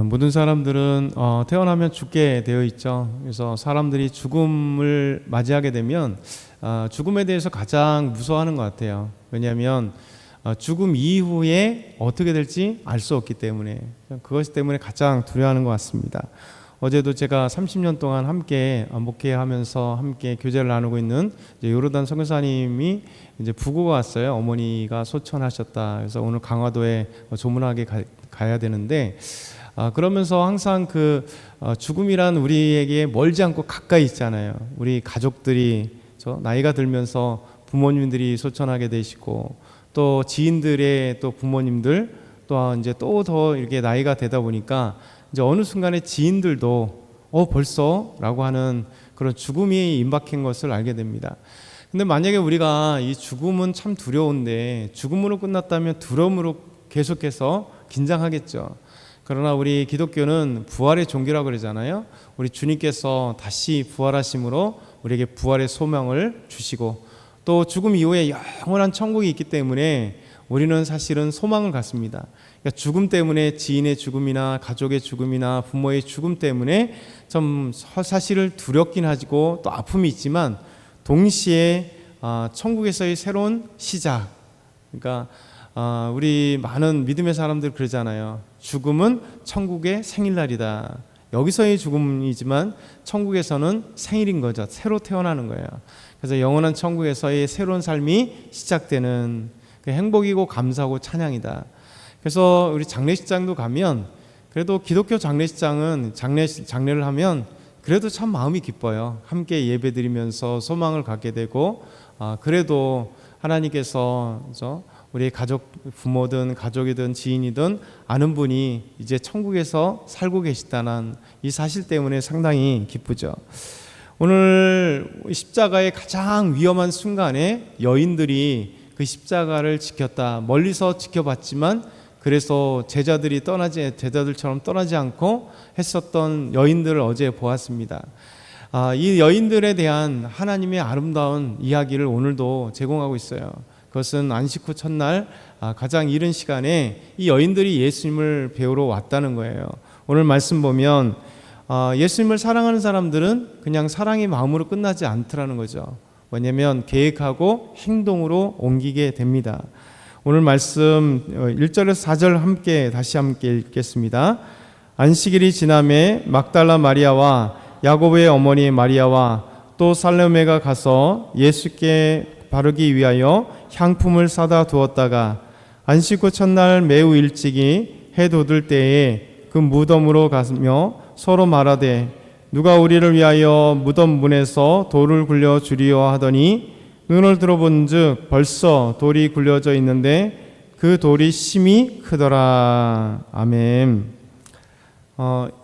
모든 사람들은 태어나면 죽게 되어 있죠. 그래서 사람들이 죽음을 맞이하게 되면 죽음에 대해서 가장 무서워하는 것 같아요. 왜냐하면 죽음 이후에 어떻게 될지 알 수 없기 때문에, 그것 때문에 가장 두려워하는 것 같습니다. 어제도 제가 30년 동안 함께 목회하면서 함께 교제를 나누고 있는 요르단 선교사님이 이제 부고가 왔어요. 어머니가 소천하셨다. 그래서 오늘 강화도에 조문하게 가야 되는데, 그러면서 항상 죽음이란 우리에게 멀지 않고 가까이 있잖아요. 우리 가족들이 나이가 들면서 부모님들이 소천하게 되시고, 또 지인들의 또 부모님들, 또 이제 또 더 이렇게 나이가 되다 보니까 이제 어느 순간에 지인들도 벌써라고 하는 그런 죽음이 임박한 것을 알게 됩니다. 근데 만약에 우리가 이 죽음은 참 두려운데 죽음으로 끝났다면 두려움으로 계속해서 긴장하겠죠. 그러나 우리 기독교는 부활의 종교라고 그러잖아요. 우리 주님께서 다시 부활하심으로 우리에게 부활의 소망을 주시고, 또 죽음 이후에 영원한 천국이 있기 때문에 우리는 사실은 소망을 갖습니다. 그러니까 죽음 때문에, 지인의 죽음이나 가족의 죽음이나 부모의 죽음 때문에 좀 사실을 두렵긴 하고 또 아픔이 있지만, 동시에 천국에서의 새로운 시작, 그러니까 우리 많은 믿음의 사람들 그러잖아요. 죽음은 천국의 생일날이다. 여기서의 죽음이지만 천국에서는 생일인 거죠. 새로 태어나는 거예요. 그래서 영원한 천국에서의 새로운 삶이 시작되는 그 행복이고 감사하고 찬양이다. 그래서 우리 장례식장도 가면, 그래도 기독교 장례식장은 장례를 하면 그래도 참 마음이 기뻐요. 함께 예배드리면서 소망을 갖게 되고, 그래도 하나님께서 우리 가족, 부모든 가족이든 지인이든 아는 분이 이제 천국에서 살고 계시다는 이 사실 때문에 상당히 기쁘죠. 오늘 십자가의 가장 위험한 순간에 여인들이 그 십자가를 지켰다. 멀리서 지켜봤지만 그래서 제자들처럼 떠나지 않고 했었던 여인들을 어제 보았습니다. 이 여인들에 대한 하나님의 아름다운 이야기를 오늘도 제공하고 있어요. 그것은 안식 후 첫날 가장 이른 시간에 이 여인들이 예수님을 배우러 왔다는 거예요. 오늘 말씀 보면 예수님을 사랑하는 사람들은 그냥 사랑의 마음으로 끝나지 않더라는 거죠. 왜냐하면 계획하고 행동으로 옮기게 됩니다. 오늘 말씀 1절에서 4절 다시 함께 읽겠습니다. 안식일이 지남에 막달라 마리아와 야고보의 어머니 마리아와 또 살로메가 가서 예수께 바르기 위하여 향품을 사다 두었다가 안식 후 첫날 매우 일찍이 해 돋을 때에 그 무덤으로 가며 서로 말하되 누가 우리를 위하여 무덤 문에서 돌을 굴려 주리오 하더니 눈을 들어본즉 벌써 돌이 굴려져 있는데 그 돌이 심히 크더라. 아멘.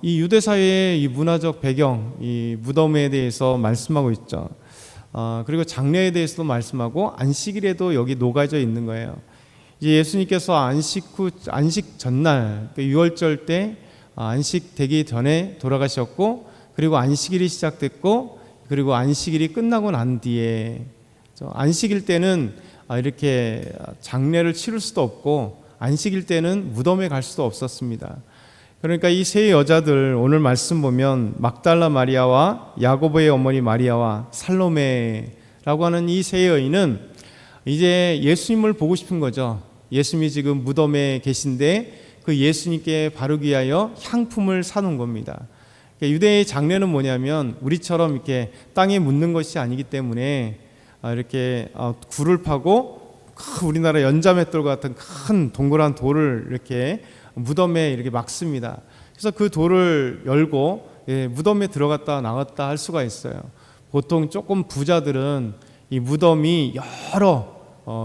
이 유대 사회의 이 문화적 배경, 이 무덤에 대해서 말씀하고 있죠. 그리고 장례에 대해서도 말씀하고 안식일에도 여기 녹아져 있는 거예요. 이제 예수님께서 안식 전날, 유월절 때 안식되기 전에 돌아가셨고, 그리고 안식일이 시작됐고, 그리고 안식일이 끝나고 난 뒤에, 안식일 때는 이렇게 장례를 치를 수도 없고, 안식일 때는 무덤에 갈 수도 없었습니다. 그러니까 이 세 여자들, 오늘 말씀 보면 막달라 마리아와 야고보의 어머니 마리아와 살로메라고 하는 이 세 여인은 이제 예수님을 보고 싶은 거죠. 예수님이 지금 무덤에 계신데 그 예수님께 바르기 위하여 향품을 사놓은 겁니다. 유대의 장례는 뭐냐면 우리처럼 이렇게 땅에 묻는 것이 아니기 때문에 이렇게 굴을 파고 우리나라 연자맷돌 같은 큰 동그란 돌을 이렇게 무덤에 이렇게 막습니다. 그래서 그 돌을 열고 무덤에 들어갔다 나갔다 할 수가 있어요. 보통 조금 부자들은 이 무덤이 여러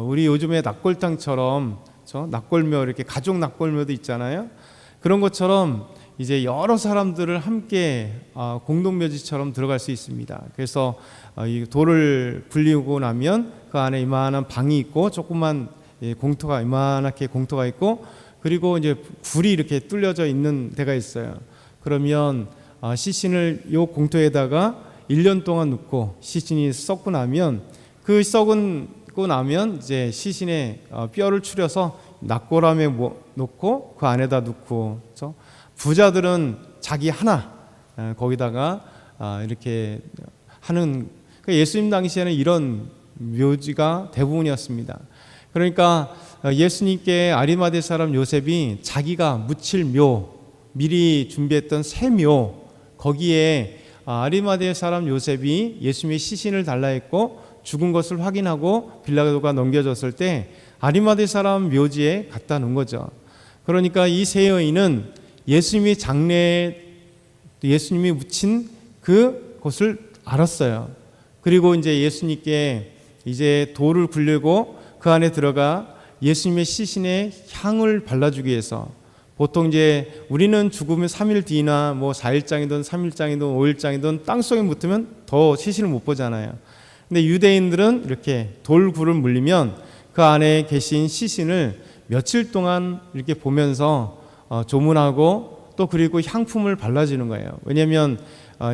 우리 요즘에 낙골당처럼 낙골묘, 이렇게 가족 낙골묘도 있잖아요. 그런 것처럼 이제 여러 사람들을 함께 공동묘지처럼 들어갈 수 있습니다. 그래서 이 돌을 굴리고 나면 그 안에 이만한 방이 있고 조그만 공터가 이만하게 공터가 있고, 그리고 이제 굴이 이렇게 뚫려져 있는 데가 있어요. 그러면 시신을 요 공터에다가 1년 동안 넣고 시신이 썩고 나면 그 썩고 나면 이제 시신의 뼈를 추려서 낙골함에 놓고 그 안에다 넣고, 그렇죠? 부자들은 자기 하나 거기다가 이렇게 하는, 예수님 당시에는 이런 묘지가 대부분이었습니다. 그러니까 예수님께 아리마대 사람 요셉이 자기가 묻힐 묘, 미리 준비했던 새 묘, 거기에 아리마대 사람 요셉이 예수님의 시신을 달라 했고 죽은 것을 확인하고 빌라도가 넘겨줬을 때 아리마대 사람 묘지에 갖다 놓은 거죠. 그러니까 이 세 여인은 예수님이 예수님이 묻힌 그곳을 알았어요. 그리고 이제 예수님께 이제 돌을 굴리고 그 안에 들어가 예수님의 시신에 향을 발라주기 위해서, 보통 이제 우리는 죽으면 3일 뒤나 뭐 4일장이든 3일장이든 5일장이든 땅속에 묻으면 더 시신을 못 보잖아요. 근데 유대인들은 이렇게 돌굴을 물리면 그 안에 계신 시신을 며칠 동안 이렇게 보면서 조문하고 또 그리고 향품을 발라주는 거예요. 왜냐하면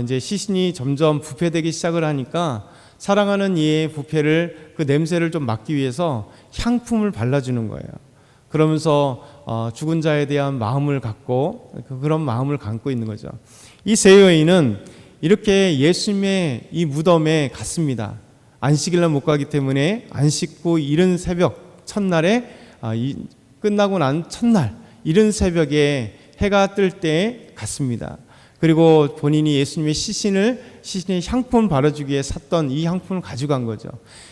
이제 시신이 점점 부패되기 시작을 하니까 사랑하는 이의 부패를, 그 냄새를 좀 막기 위해서 향품을 발라주는 거예요. 그러면서 죽은 자에 대한 마음을 갖고, 그런 마음을 갖고 있는 거죠. 이 세 여인은 이렇게 예수님의 이 무덤에 갔습니다. 안식일날 못 가기 때문에 안 씻고 이른 새벽 첫날에 끝나고 난 첫날 이른 새벽에 해가 뜰 때 갔습니다. 그리고 본인이 예수님의 시신에 향품을 바르기 위해 샀던 이 향품을 가져간 거죠.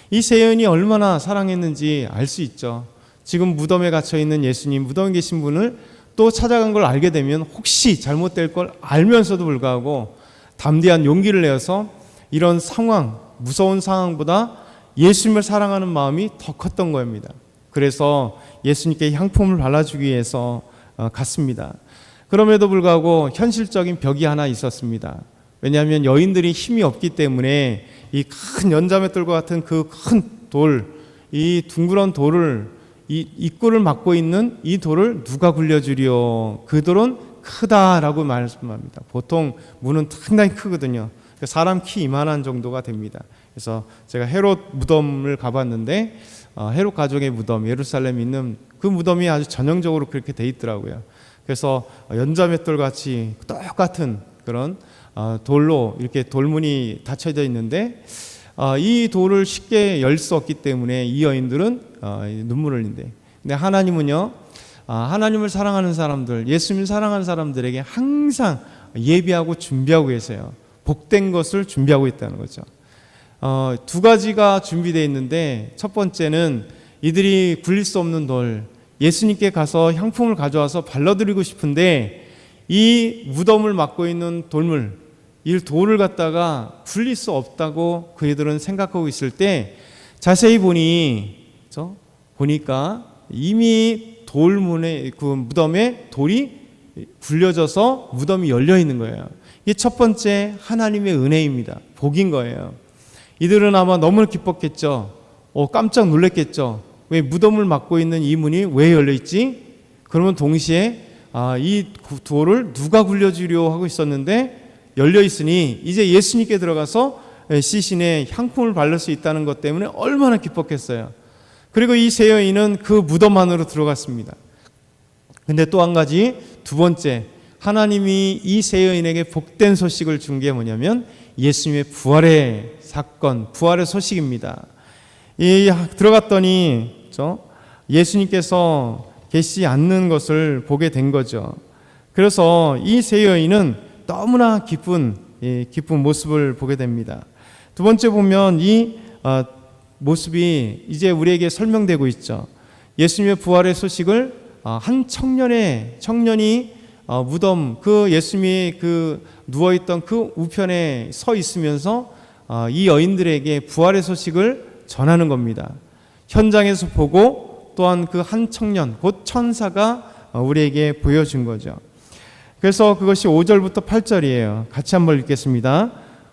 이 세 여인이 얼마나 사랑했는지 알 수 있죠. 지금 무덤에 갇혀 있는 예수님, 무덤에 계신 분을 또 찾아간 걸 알게 되면 혹시 잘못될 걸 알면서도 불구하고 담대한 용기를 내어서 이런 상황, 무서운 상황보다 예수님을 사랑하는 마음이 더 컸던 겁니다. 그래서 예수님께 향품을 발라주기 위해서 갔습니다. 그럼에도 불구하고 현실적인 벽이 하나 있었습니다. 왜냐하면 여인들이 힘이 없기 때문에 이 큰 연자맷돌과 같은 그 큰 돌, 이 둥그런 돌을, 이 입구를 막고 있는 이 돌을 누가 굴려주리요? 그 돌은 크다라고 말씀합니다. 보통 문은 상당히 크거든요. 사람 키 이만한 정도가 됩니다. 그래서 제가 헤롯 무덤을 가봤는데 헤롯 가족의 무덤, 예루살렘에 있는 그 무덤이 아주 전형적으로 그렇게 돼 있더라고요. 그래서 연자맷돌 같이 똑같은 그런 돌로 이렇게 돌문이 닫혀져 있는데 이 돌을 쉽게 열 수 없기 때문에 이 여인들은 눈물을 흘린대. 근데 하나님은요, 하나님을 사랑하는 사람들, 예수님을 사랑하는 사람들에게 항상 예비하고 준비하고 계세요. 복된 것을 준비하고 있다는 거죠. 두 가지가 준비되어 있는데, 첫 번째는 이들이 굴릴 수 없는 돌, 예수님께 가서 향품을 가져와서 발라드리고 싶은데 이 무덤을 막고 있는 돌물, 이 돌을 갖다가 굴릴 수 없다고 그들은 생각하고 있을 때 자세히 보니까 이미 돌문에, 그 무덤에 돌이 굴려져서 무덤이 열려 있는 거예요. 이게 첫 번째 하나님의 은혜입니다. 복인 거예요. 이들은 아마 너무 기뻤겠죠. 깜짝 놀랐겠죠. 왜 무덤을 막고 있는 이 문이 왜 열려 있지? 그러면 동시에 이 돌을 누가 굴려주려 하고 있었는데 열려 있으니 이제 예수님께 들어가서 시신에 향품을 바를 수 있다는 것 때문에 얼마나 기뻤겠어요. 그리고 이 세 여인은 그 무덤 안으로 들어갔습니다. 근데 또 한 가지, 두 번째, 하나님이 이 세 여인에게 복된 소식을 준 게 뭐냐면 예수님의 부활의 사건, 부활의 소식입니다. 들어갔더니 예수님께서 계시지 않는 것을 보게 된 거죠. 그래서 이 세 여인은 너무나 기쁜 모습을 보게 됩니다. 두 번째 보면 이 모습이 이제 우리에게 설명되고 있죠. 예수님의 부활의 소식을 한 청년이 무덤, 그 예수님이 그 누워있던 그 우편에 서 있으면서 이 여인들에게 부활의 소식을 전하는 겁니다. 현장에서 보고 또한 그 한 청년, 곧 천사가 우리에게 보여준 거죠. 그래서 그것이 5절부터 8절이에요. 같이 한번 읽겠습니다.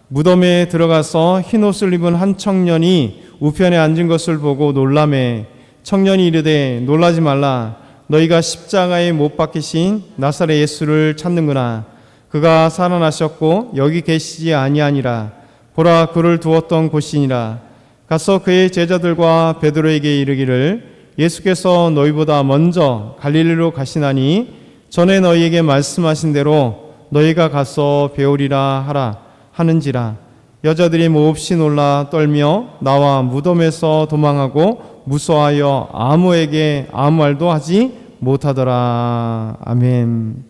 무덤에 들어가서 흰 옷을 입은 한 청년이 우편에 앉은 것을 보고 놀라매 청년이 이르되 놀라지 말라. 너희가 십자가에 못 박히신 나사렛 예수를 찾는구나. 그가 살아나셨고 여기 계시지 아니하니라. 보라, 그를 두었던 곳이니라. 가서 그의 제자들과 베드로에게 이르기를 예수께서 너희보다 먼저 갈릴리로 가시나니 전에 너희에게 말씀하신 대로 너희가 가서 배우리라 하는지라. 여자들이 몹시 놀라 떨며 나와 무덤에서 도망하고 무서워하여 아무에게 아무 말도 하지 못하더라. 아멘.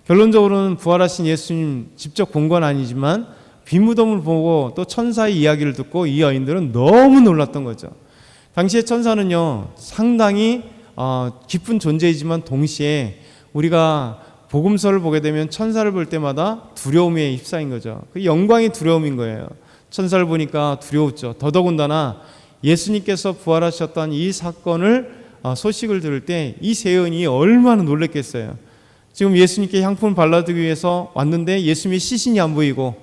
결론적으로는 부활하신 예수님 직접 본 건 아니지만 빈무덤을 보고 또 천사의 이야기를 듣고 이 여인들은 너무 놀랐던 거죠. 당시에 천사는요 상당히 깊은 존재이지만 동시에 우리가 복음서를 보게 되면 천사를 볼 때마다 두려움에 휩싸인 거죠. 그 영광이 두려움인 거예요. 천사를 보니까 두려웠죠. 더더군다나 예수님께서 부활하셨던 이 사건을 소식을 들을 때 이 세 여인이 얼마나 놀랐겠어요. 지금 예수님께 향품을 발라드리기 위해서 왔는데 예수님의 시신이 안 보이고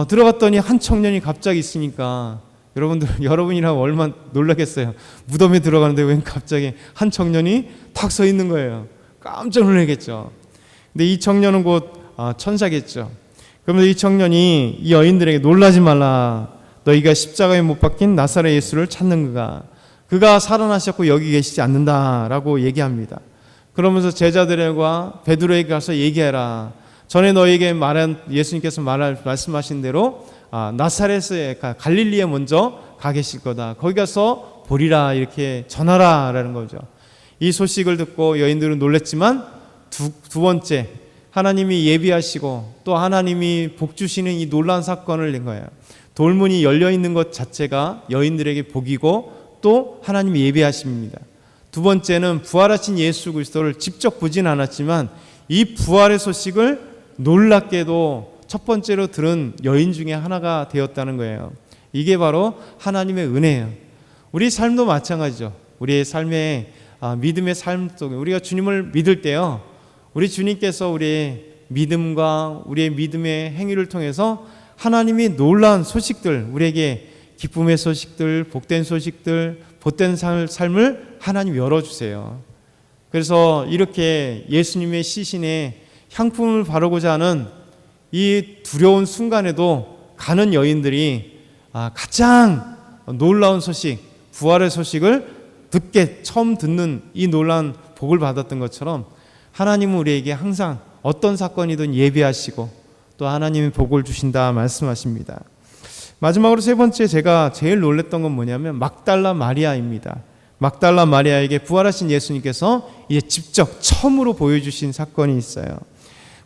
들어갔더니 한 청년이 갑자기 있으니까 여러분이라면 얼마나 놀라겠어요. 무덤에 들어가는데 웬 갑자기 한 청년이 탁 서 있는 거예요. 깜짝 놀라겠죠. 근데 이 청년은 곧 천사겠죠. 그러면 이 청년이 이 여인들에게 놀라지 말라. 너희가 십자가에 못 박힌 나사렛 예수를 찾는 그가 살아나셨고 여기 계시지 않는다라고 얘기합니다. 그러면서 제자들과 베드로에게 가서 얘기해라. 전에 너에게 예수님께서 말씀하신 대로 나사렛에 갈릴리에 먼저 가 계실 거다. 거기 가서 보리라 이렇게 전하라라는 거죠. 이 소식을 듣고 여인들은 놀랐지만 두 번째 하나님이 예비하시고 또 하나님이 복 주시는 이 놀라운 사건을 낸 거예요. 돌문이 열려 있는 것 자체가 여인들에게 복이고 또 하나님이 예비하십니다. 두 번째는 부활하신 예수 그리스도를 직접 보진 않았지만 이 부활의 소식을 놀랍게도 첫 번째로 들은 여인 중에 하나가 되었다는 거예요. 이게 바로 하나님의 은혜예요. 우리 삶도 마찬가지죠. 우리의 삶에 믿음의 삶 속에 우리가 주님을 믿을 때요, 우리 주님께서 우리의 믿음과 우리의 믿음의 행위를 통해서 하나님이 놀라운 소식들, 우리에게 기쁨의 소식들, 복된 소식들, 복된 삶을 하나님 열어주세요. 그래서 이렇게 예수님의 시신에 향품을 바르고자 하는 이 두려운 순간에도 가는 여인들이 가장 놀라운 소식, 부활의 소식을 처음 듣는 이 놀라운 복을 받았던 것처럼 하나님은 우리에게 항상 어떤 사건이든 예비하시고 또 하나님의 복을 주신다 말씀하십니다. 마지막으로 세 번째 제가 제일 놀랐던 건 뭐냐면 막달라 마리아입니다. 막달라 마리아에게 부활하신 예수님께서 이제 직접 처음으로 보여주신 사건이 있어요.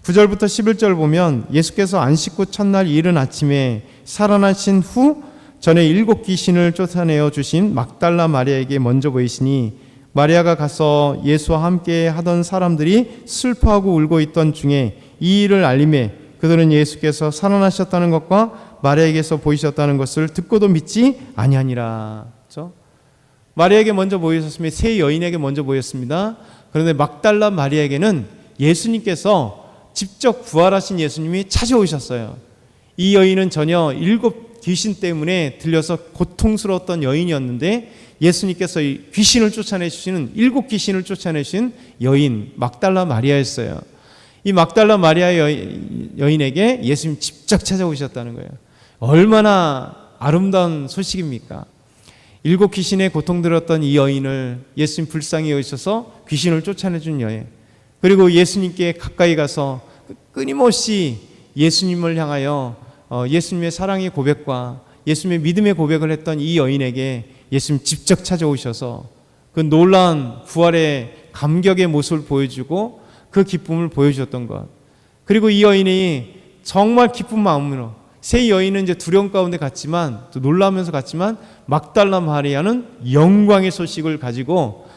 9절부터 11절 보면 예수께서 안식 후 첫날 이른 아침에 살아나신 후 전에 7 귀신을 쫓아내어 주신 막달라 마리아에게 먼저 보이시니 마리아가 가서 예수와 함께 하던 사람들이 슬퍼하고 울고 있던 중에 이 일을 알림해 그들은 예수께서 살아나셨다는 것과 마리아에게서 보이셨다는 것을 듣고도 믿지 아니하니라. 그렇죠? 마리아에게 먼저 보이셨으면 세 여인에게 먼저 보였습니다. 그런데 막달라 마리아에게는 예수님께서 직접 부활하신 예수님이 찾아오셨어요. 이 여인은 전혀 7 귀신 때문에 들려서 고통스러웠던 여인이었는데 예수님께서 이 귀신을 쫓아내시는 7 귀신을 쫓아내신 여인 막달라 마리아였어요. 이 막달라 마리아 여인에게 예수님 직접 찾아오셨다는 거예요. 얼마나 아름다운 소식입니까? 7 귀신에 고통들었던 이 여인을 예수님 불쌍히 여기셔서 귀신을 쫓아내준 여인, 그리고 예수님께 가까이 가서 끊임없이 예수님을 향하여 예수님의 사랑의 고백과 예수님의 믿음의 고백을 했던 이 여인에게 예수님 직접 찾아오셔서 그 놀라운 부활의 감격의 모습을 보여주고 그 기쁨을 보여주셨던 것. 그리고 이 여인이 정말 기쁜 마음으로, 세 여인은 이제 두려움 가운데 갔지만 또 놀라면서 갔지만 막달라 마리아는 영광의 소식을 가지고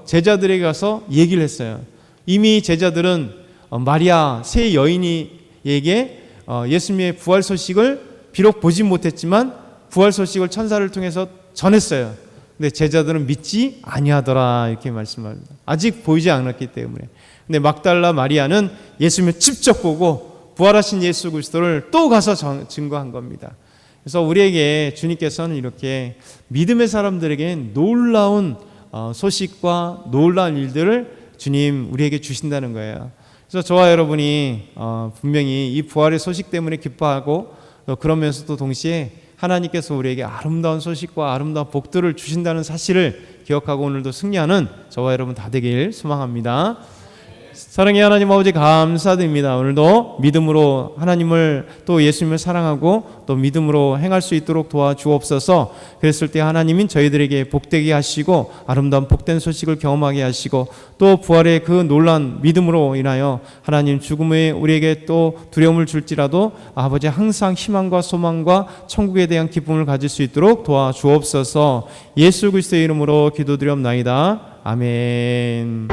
제자들에게 가서 얘기를 했어요. 이미 제자들은 마리아 세 여인에게 예수님의 부활 소식을 비록 보진 못했지만 부활 소식을 천사를 통해서 전했어요. 근데 제자들은 믿지 아니하더라 이렇게 말씀합니다. 아직 보이지 않았기 때문에. 근데 막달라 마리아는 예수님을 직접 보고 부활하신 예수 그리스도를 또 가서 증거한 겁니다. 그래서 우리에게 주님께서는 이렇게 믿음의 사람들에게 놀라운 소식과 놀라운 일들을 주님 우리에게 주신다는 거예요. 그래서 저와 여러분이 분명히 이 부활의 소식 때문에 기뻐하고 그러면서도 동시에 하나님께서 우리에게 아름다운 소식과 아름다운 복들을 주신다는 사실을 기억하고 오늘도 승리하는 저와 여러분 다 되길 소망합니다. 사랑의 하나님 아버지 감사드립니다. 오늘도 믿음으로 하나님을 또 예수님을 사랑하고 또 믿음으로 행할 수 있도록 도와주옵소서. 그랬을 때 하나님은 저희들에게 복되게 하시고 아름다운 복된 소식을 경험하게 하시고 또 부활의 그 놀란 믿음으로 인하여 하나님 죽음에 우리에게 또 두려움을 줄지라도 아버지 항상 희망과 소망과 천국에 대한 기쁨을 가질 수 있도록 도와주옵소서. 예수 그리스도의 이름으로 기도드리옵나이다. 아멘.